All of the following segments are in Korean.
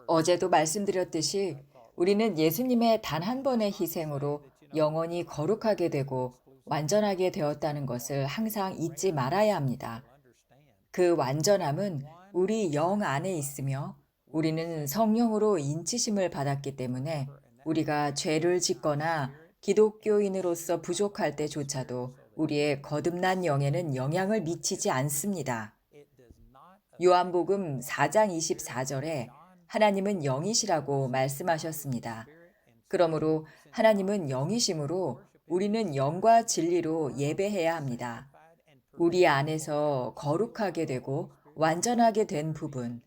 어제도 말씀드렸듯이 우리는 예수님의 단 한 번의 희생으로 영원히 거룩하게 되고 완전하게 되었다는 것을 항상 잊지 말아야 합니다. 그 완전함은 우리 영 안에 있으며 우리는 성령으로 인치심을 받았기 때문에 우리가 죄를 짓거나 기독교인으로서 부족할 때조차도 우리의 거듭난 영에는 영향을 미치지 않습니다. 요한복음 4장 24절에 하나님은 영이시라고 말씀하셨습니다. 그러므로 하나님은 영이심으로 우리는 영과 진리로 예배해야 합니다. 우리 안에서 거룩하게 되고 완전하게 된 부분,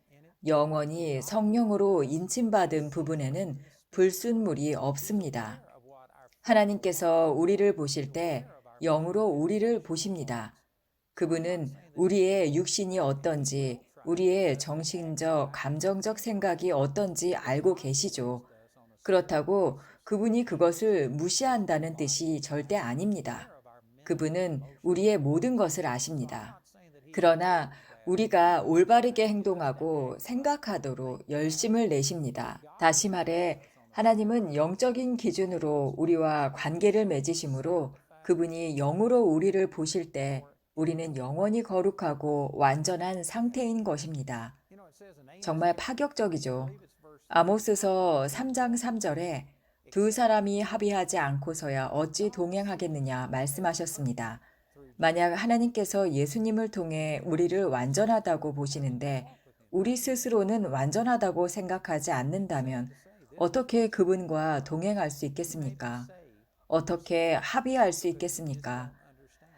영원히 성령으로 인침받은 부분에는 불순물이 없습니다. 하나님께서 우리를 보실 때 영으로 우리를 보십니다. 그분은 우리의 육신이 어떤지, 우리의 정신적, 감정적 생각이 어떤지 알고 계시죠. 그렇다고 그분이 그것을 무시한다는 뜻이 절대 아닙니다. 그분은 우리의 모든 것을 아십니다. 그러나 우리가 올바르게 행동하고 생각하도록 열심을 내십니다. 다시 말해, 하나님은 영적인 기준으로 우리와 관계를 맺으심으로 그분이 영으로 우리를 보실 때 우리는 영원히 거룩하고 완전한 상태인 것입니다. 정말 파격적이죠. 아모스서 3장 3절에 두 사람이 합의하지 않고서야 어찌 동행하겠느냐 말씀하셨습니다. 만약 하나님께서 예수님을 통해 우리를 완전하다고 보시는데 우리 스스로는 완전하다고 생각하지 않는다면 어떻게 그분과 동행할 수 있겠습니까? 어떻게 합의할 수 있겠습니까?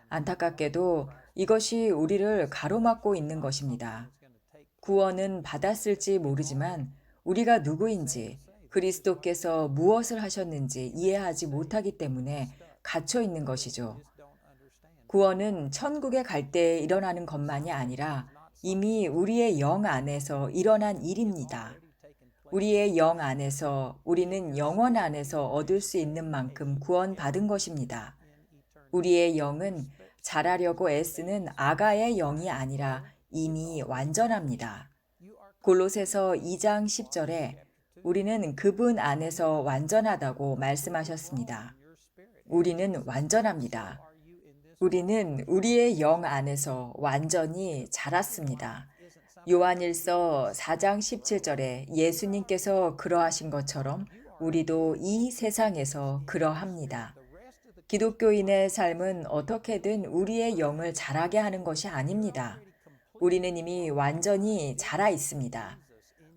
안타깝게도 이것이 우리를 가로막고 있는 것입니다. 구원은 받았을지 모르지만 우리가 누구인지 그리스도께서 무엇을 하셨는지 이해하지 못하기 때문에 갇혀 있는 것이죠. 구원은 천국에 갈 때 일어나는 것만이 아니라 이미 우리의 영 안에서 일어난 일입니다. 우리의 영 안에서 우리는 영원 안에서 얻을 수 있는 만큼 구원받은 것입니다. 우리의 영은 잘하려고 애쓰는 아가의 영이 아니라 이미 완전합니다. 골로새서 2장 10절에 우리는 그분 안에서 완전하다고 말씀하셨습니다. 우리는 완전합니다. 우리는 우리의 영 안에서 완전히 자랐습니다. 요한일서 4장 17절에 예수님께서 그러하신 것처럼 우리도 이 세상에서 그러합니다. 기독교인의 삶은 어떻게든 우리의 영을 자라게 하는 것이 아닙니다. 우리는 이미 완전히 자라 있습니다.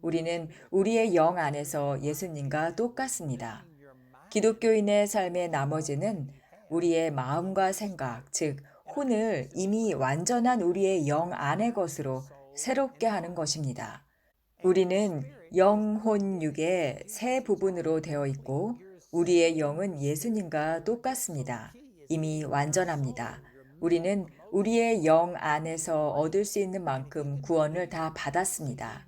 우리는 우리의 영 안에서 예수님과 똑같습니다. 기독교인의 삶의 나머지는 우리의 마음과 생각, 즉, 혼을 이미 완전한 우리의 영 안의 것으로 새롭게 하는 것입니다. 우리는 영, 혼, 육의 세 부분으로 되어 있고, 우리의 영은 예수님과 똑같습니다. 이미 완전합니다. 우리는 우리의 영 안에서 얻을 수 있는 만큼 구원을 다 받았습니다.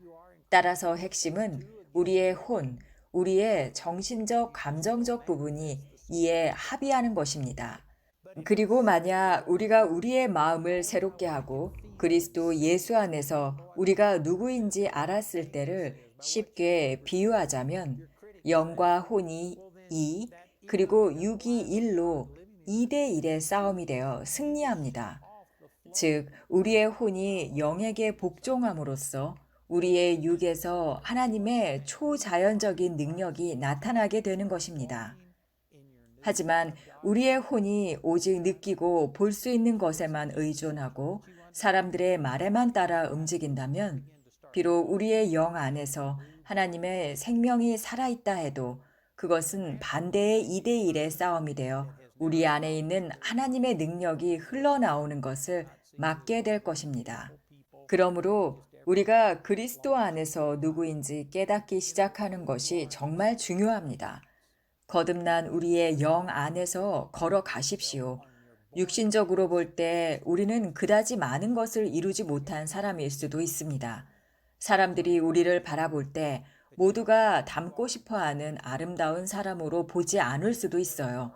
따라서 핵심은 우리의 혼, 우리의 정신적, 감정적 부분이 이에 합의하는 것입니다. 그리고 만약 우리가 우리의 마음을 새롭게 하고 그리스도 예수 안에서 우리가 누구인지 알았을 때를 쉽게 비유하자면 영과 혼이 2, 그리고 육이 1로 2대 1의 싸움이 되어 승리합니다. 즉, 우리의 혼이 영에게 복종함으로써 우리의 육에서 하나님의 초자연적인 능력이 나타나게 되는 것입니다. 하지만 우리의 혼이 오직 느끼고 볼 수 있는 것에만 의존하고 사람들의 말에만 따라 움직인다면 비록 우리의 영 안에서 하나님의 생명이 살아있다 해도 그것은 반대의 2대1의 싸움이 되어 우리 안에 있는 하나님의 능력이 흘러나오는 것을 막게 될 것입니다. 그러므로 우리가 그리스도 안에서 누구인지 깨닫기 시작하는 것이 정말 중요합니다. 거듭난 우리의 영 안에서 걸어가십시오. 육신적으로 볼 때 우리는 그다지 많은 것을 이루지 못한 사람일 수도 있습니다. 사람들이 우리를 바라볼 때 모두가 닮고 싶어 하는 아름다운 사람으로 보지 않을 수도 있어요.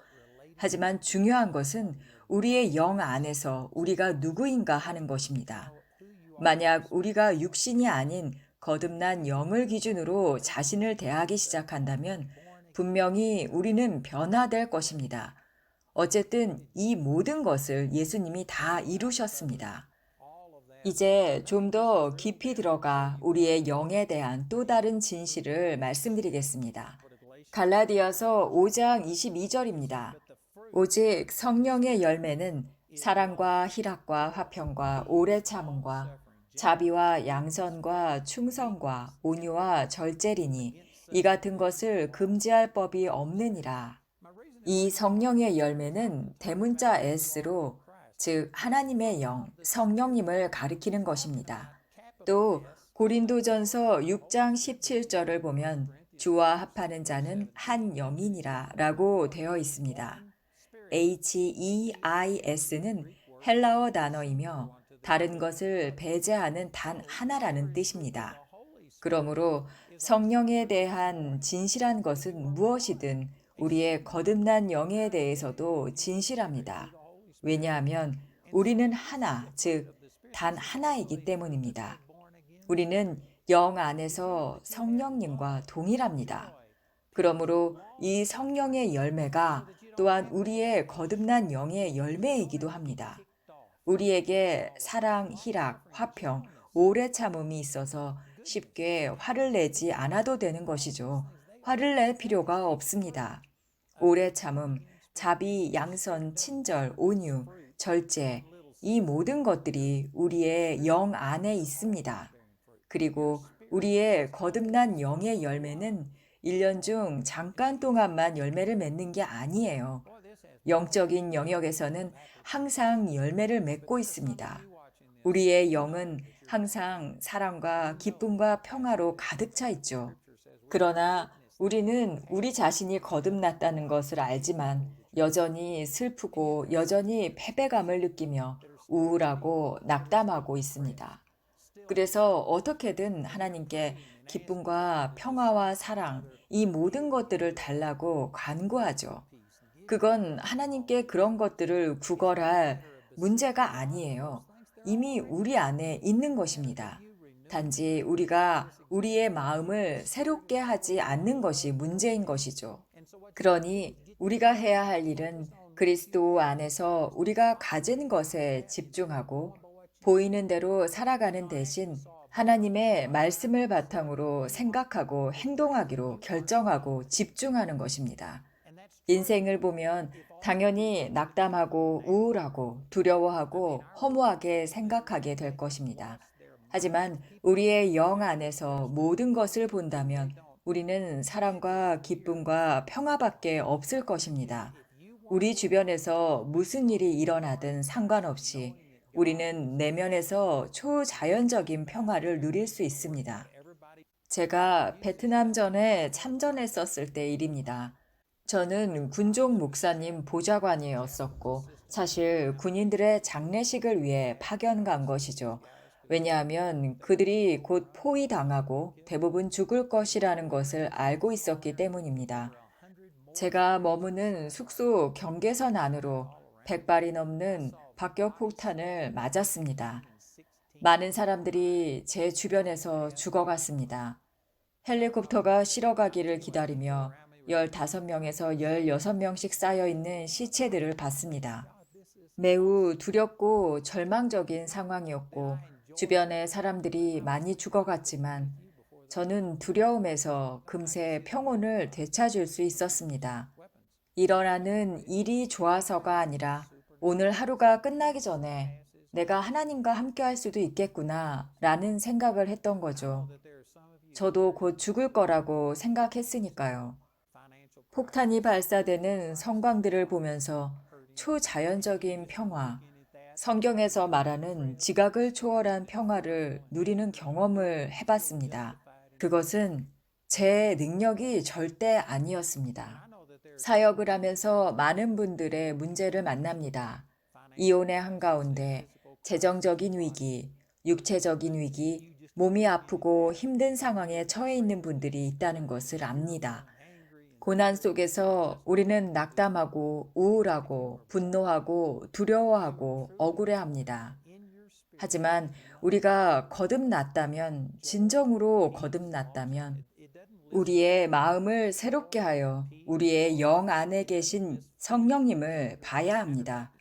하지만 중요한 것은 우리의 영 안에서 우리가 누구인가 하는 것입니다. 만약 우리가 육신이 아닌 거듭난 영을 기준으로 자신을 대하기 시작한다면 분명히 우리는 변화될 것입니다. 어쨌든 이 모든 것을 예수님이 다 이루셨습니다. 이제 좀 더 깊이 들어가 우리의 영에 대한 또 다른 진실을 말씀드리겠습니다. 갈라디아서 5장 22절입니다. 오직 성령의 열매는 사랑과 희락과 화평과 오래 참음과 자비와 양선과 충성과 온유와 절제리니 이 같은 것을 금지할 법이 없느니라. 이 성령의 열매는 대문자 S로 즉 하나님의 영, 성령님을 가리키는 것입니다. 또 고린도전서 6장 17절을 보면 주와 합하는 자는 한 영이니라 라고 되어 있습니다. HEIS는 헬라어 단어이며 다른 것을 배제하는 단 하나라는 뜻입니다. 그러므로 성령에 대한 진실한 것은 무엇이든 우리의 거듭난 영에 대해서도 진실합니다. 왜냐하면 우리는 하나, 즉, 단 하나이기 때문입니다. 우리는 영 안에서 성령님과 동일합니다. 그러므로 이 성령의 열매가 또한 우리의 거듭난 영의 열매이기도 합니다. 우리에게 사랑, 희락, 화평, 오래 참음이 있어서 쉽게 화를 내지 않아도 되는 것이죠. 화를 낼 필요가 없습니다. 오래 참음, 자비, 양선, 친절, 온유, 절제, 이 모든 것들이 우리의 영 안에 있습니다. 그리고 우리의 거듭난 영의 열매는 1년 중 잠깐 동안만 열매를 맺는 게 아니에요. 영적인 영역에서는 항상 열매를 맺고 있습니다. 우리의 영은 항상 사랑과 기쁨과 평화로 가득 차 있죠. 그러나 우리는 우리 자신이 거듭났다는 것을 알지만 여전히 슬프고 여전히 패배감을 느끼며 우울하고 낙담하고 있습니다. 그래서 어떻게든 하나님께 기쁨과 평화와 사랑, 이 모든 것들을 달라고 간구하죠. 그건 하나님께 그런 것들을 구걸할 문제가 아니에요. 이미 우리 안에 있는 것입니다. 단지 우리가 우리의 마음을 새롭게 하지 않는 것이 문제인 것이죠. 그러니 우리가 해야 할 일은 그리스도 안에서 우리가 가진 것에 집중하고 보이는 대로 살아가는 대신 하나님의 말씀을 바탕으로 생각하고 행동하기로 결정하고 집중하는 것입니다. 인생을 보면 당연히 낙담하고 우울하고 두려워하고 허무하게 생각하게 될 것입니다. 하지만 우리의 영 안에서 모든 것을 본다면 우리는 사랑과 기쁨과 평화밖에 없을 것입니다. 우리 주변에서 무슨 일이 일어나든 상관없이 우리는 내면에서 초자연적인 평화를 누릴 수 있습니다. 제가 베트남전에 참전했었을 때 일입니다. 저는 군종 목사님 보좌관이었었고, 사실 군인들의 장례식을 위해 파견 간 것이죠. 왜냐하면 그들이 곧 포위당하고 대부분 죽을 것이라는 것을 알고 있었기 때문입니다. 제가 머무는 숙소 경계선 안으로 100발이 넘는 박격 폭탄을 맞았습니다. 많은 사람들이 제 주변에서 죽어갔습니다. 헬리콥터가 실어가기를 기다리며 15명에서 16명씩 쌓여 있는 시체들을 봤습니다. 매우 두렵고 절망적인 상황이었고 주변의 사람들이 많이 죽어갔지만 저는 두려움에서 금세 평온을 되찾을 수 있었습니다. 일어나는 일이 좋아서가 아니라 오늘 하루가 끝나기 전에 내가 하나님과 함께 할 수도 있겠구나 라는 생각을 했던 거죠. 저도 곧 죽을 거라고 생각했으니까요. 폭탄이 발사되는 성광들을 보면서 초자연적인 평화, 성경에서 말하는 지각을 초월한 평화를 누리는 경험을 해봤습니다. 그것은 제 능력이 절대 아니었습니다. 사역을 하면서 많은 분들의 문제를 만납니다. 이혼의 한가운데 재정적인 위기, 육체적인 위기, 몸이 아프고 힘든 상황에 처해 있는 분들이 있다는 것을 압니다. 고난 속에서 우리는 낙담하고 우울하고 분노하고 두려워하고 억울해합니다. 하지만 우리가 거듭났다면, 진정으로 거듭났다면, 우리의 마음을 새롭게 하여 우리의 영 안에 계신 성령님을 봐야 합니다.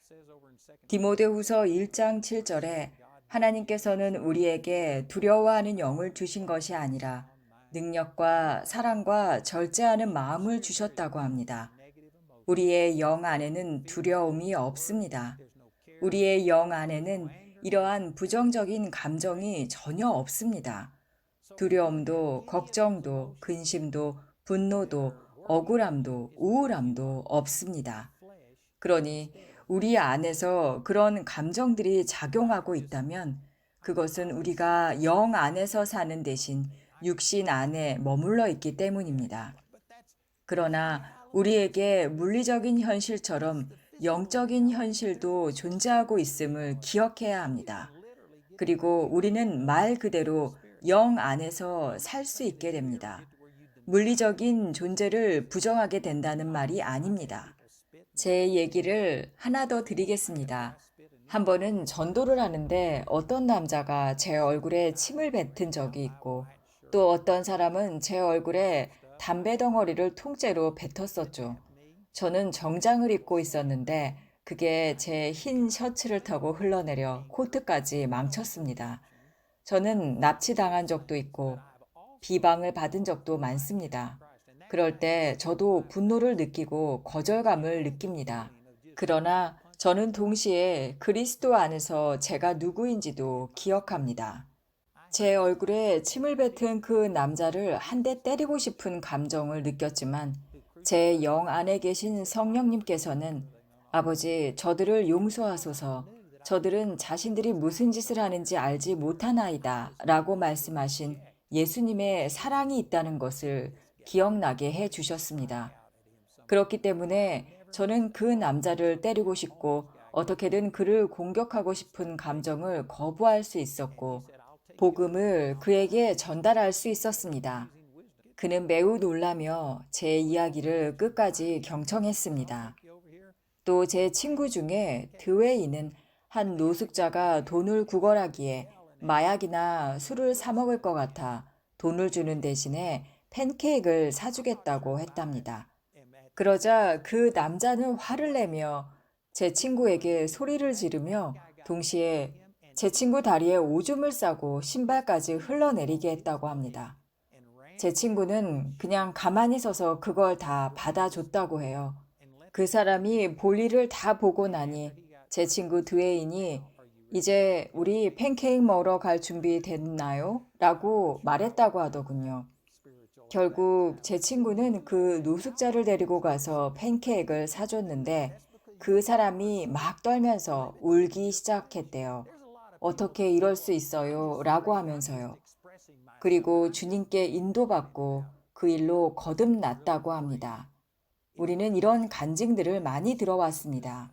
디모데후서 1장 7절에 하나님께서는 우리에게 두려워하는 영을 주신 것이 아니라 능력과 사랑과 절제하는 마음을 주셨다고 합니다. 우리의 영 안에는 두려움이 없습니다. 우리의 영 안에는 이러한 부정적인 감정이 전혀 없습니다. 두려움도, 걱정도, 근심도, 분노도, 억울함도, 우울함도 없습니다. 그러니 우리 안에서 그런 감정들이 작용하고 있다면 그것은 우리가 영 안에서 사는 대신 육신 안에 머물러 있기 때문입니다. 그러나 우리에게 물리적인 현실처럼 영적인 현실도 존재하고 있음을 기억해야 합니다. 그리고 우리는 말 그대로 영 안에서 살 수 있게 됩니다. 물리적인 존재를 부정하게 된다는 말이 아닙니다. 제 얘기를 하나 더 드리겠습니다. 한 번은 전도를 하는데 어떤 남자가 제 얼굴에 침을 뱉은 적이 있고 또 어떤 사람은 제 얼굴에 담배 덩어리를 통째로 뱉었었죠. 저는 정장을 입고 있었는데 그게 제 흰 셔츠를 타고 흘러내려 코트까지 망쳤습니다. 저는 납치당한 적도 있고 비방을 받은 적도 많습니다. 그럴 때 저도 분노를 느끼고 거절감을 느낍니다. 그러나 저는 동시에 그리스도 안에서 제가 누구인지도 기억합니다. 제 얼굴에 침을 뱉은 그 남자를 한 대 때리고 싶은 감정을 느꼈지만 제 영 안에 계신 성령님께서는 아버지, 저들을 용서하소서. 저들은 자신들이 무슨 짓을 하는지 알지 못하나이다. 라고 말씀하신 예수님의 사랑이 있다는 것을 기억나게 해 주셨습니다. 그렇기 때문에 저는 그 남자를 때리고 싶고 어떻게든 그를 공격하고 싶은 감정을 거부할 수 있었고 복음을 그에게 전달할 수 있었습니다. 그는 매우 놀라며 제 이야기를 끝까지 경청했습니다. 또 제 친구 중에 드웨이는 한 노숙자가 돈을 구걸하기에 마약이나 술을 사 먹을 것 같아 돈을 주는 대신에 팬케이크를 사주겠다고 했답니다. 그러자 그 남자는 화를 내며 제 친구에게 소리를 지르며 동시에 제 친구 다리에 오줌을 싸고 신발까지 흘러내리게 했다고 합니다. 제 친구는 그냥 가만히 서서 그걸 다 받아줬다고 해요. 그 사람이 볼일을 다 보고 나니 제 친구 드웨인이 이제 우리 팬케이크 먹으러 갈 준비 됐나요? 라고 말했다고 하더군요. 결국 제 친구는 그 노숙자를 데리고 가서 팬케이크를 사줬는데 그 사람이 막 떨면서 울기 시작했대요. 어떻게 이럴 수 있어요? 라고 하면서요. 그리고 주님께 인도받고 그 일로 거듭났다고 합니다. 우리는 이런 간증들을 많이 들어왔습니다.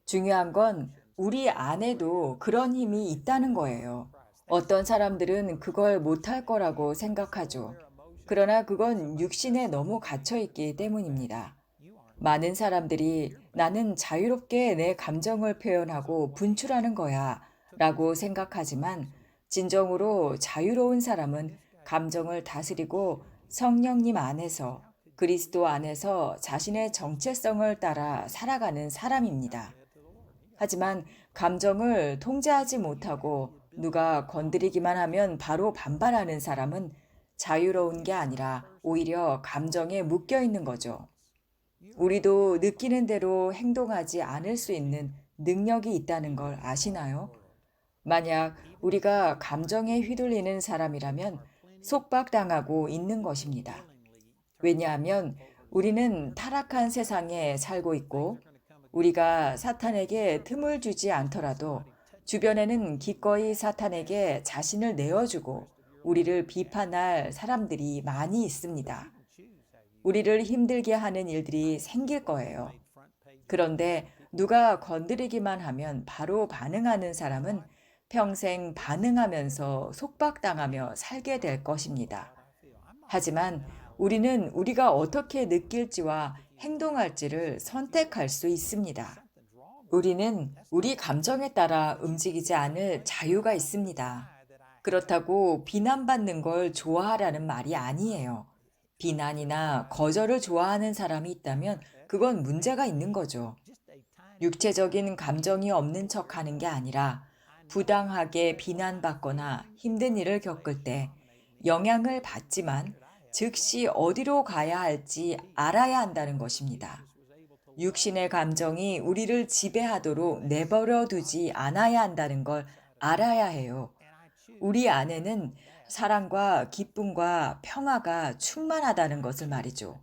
중요한 건 우리 안에도 그런 힘이 있다는 거예요. 어떤 사람들은 그걸 못할 거라고 생각하죠. 그러나 그건 육신에 너무 갇혀 있기 때문입니다. 많은 사람들이 나는 자유롭게 내 감정을 표현하고 분출하는 거야 라고 생각하지만 진정으로 자유로운 사람은 감정을 다스리고 성령님 안에서 그리스도 안에서 자신의 정체성을 따라 살아가는 사람입니다. 하지만 감정을 통제하지 못하고 누가 건드리기만 하면 바로 반발하는 사람은 자유로운 게 아니라 오히려 감정에 묶여 있는 거죠. 우리도 느끼는 대로 행동하지 않을 수 있는 능력이 있다는 걸 아시나요? 만약 우리가 감정에 휘둘리는 사람이라면 속박당하고 있는 것입니다. 왜냐하면 우리는 타락한 세상에 살고 있고 우리가 사탄에게 틈을 주지 않더라도 주변에는 기꺼이 사탄에게 자신을 내어주고 우리를 비판할 사람들이 많이 있습니다. 우리를 힘들게 하는 일들이 생길 거예요. 그런데 누가 건드리기만 하면 바로 반응하는 사람은 평생 반응하면서 속박당하며 살게 될 것입니다. 하지만 우리는 우리가 어떻게 느낄지와 행동할지를 선택할 수 있습니다. 우리는 우리 감정에 따라 움직이지 않을 자유가 있습니다. 그렇다고 비난받는 걸 좋아하라는 말이 아니에요. 비난이나 거절을 좋아하는 사람이 있다면 그건 문제가 있는 거죠. 육체적인 감정이 없는 척 하는 게 아니라 부당하게 비난받거나 힘든 일을 겪을 때 영향을 받지만 즉시 어디로 가야 할지 알아야 한다는 것입니다. 육신의 감정이 우리를 지배하도록 내버려 두지 않아야 한다는 걸 알아야 해요. 우리 안에는 사랑과 기쁨과 평화가 충만하다는 것을 말이죠.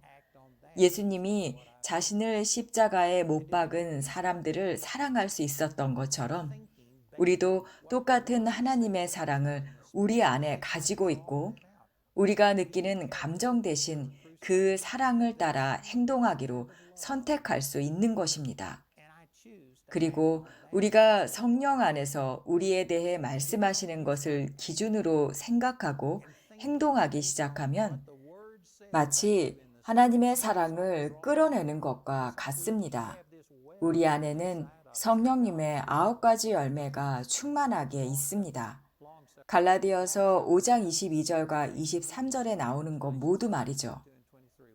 예수님이 자신을 십자가에 못 박은 사람들을 사랑할 수 있었던 것처럼 우리도 똑같은 하나님의 사랑을 우리 안에 가지고 있고 우리가 느끼는 감정 대신 그 사랑을 따라 행동하기로 선택할 수 있는 것입니다. 그리고 우리가 성령 안에서 우리에 대해 말씀하시는 것을 기준으로 생각하고 행동하기 시작하면 마치 하나님의 사랑을 끌어내는 것과 같습니다. 우리 안에는 성령님의 9가지 열매가 충만하게 있습니다. 갈라디아서 5장 22절과 23절에 나오는 것 모두 말이죠.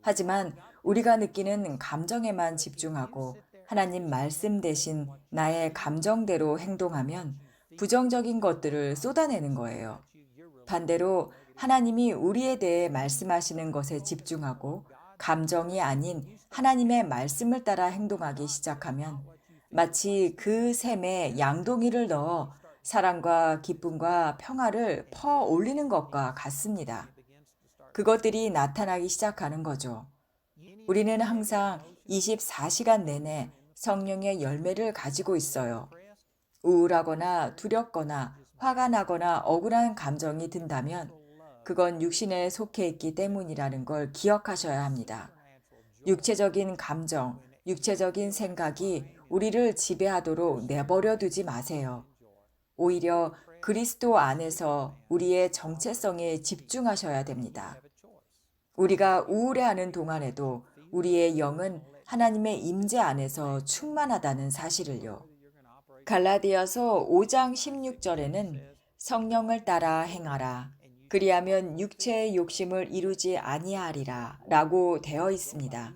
하지만 우리가 느끼는 감정에만 집중하고 하나님 말씀 대신 나의 감정대로 행동하면 부정적인 것들을 쏟아내는 거예요. 반대로 하나님이 우리에 대해 말씀하시는 것에 집중하고 감정이 아닌 하나님의 말씀을 따라 행동하기 시작하면 마치 그 샘에 양동이를 넣어 사랑과 기쁨과 평화를 퍼 올리는 것과 같습니다. 그것들이 나타나기 시작하는 거죠. 우리는 항상 24시간 내내 성령의 열매를 가지고 있어요. 우울하거나 두렵거나 화가 나거나 억울한 감정이 든다면 그건 육신에 속해 있기 때문이라는 걸 기억하셔야 합니다. 육체적인 감정, 육체적인 생각이 우리를 지배하도록 내버려 두지 마세요. 오히려 그리스도 안에서 우리의 정체성에 집중하셔야 됩니다. 우리가 우울해하는 동안에도 우리의 영은 하나님의 임재 안에서 충만하다는 사실을요. 갈라디아서 5장 16절에는 성령을 따라 행하라. 그리하면 육체의 욕심을 이루지 아니하리라 라고 되어 있습니다.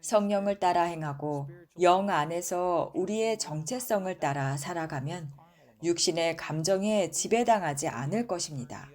성령을 따라 행하고 영 안에서 우리의 정체성을 따라 살아가면 육신의 감정에 지배당하지 않을 것입니다.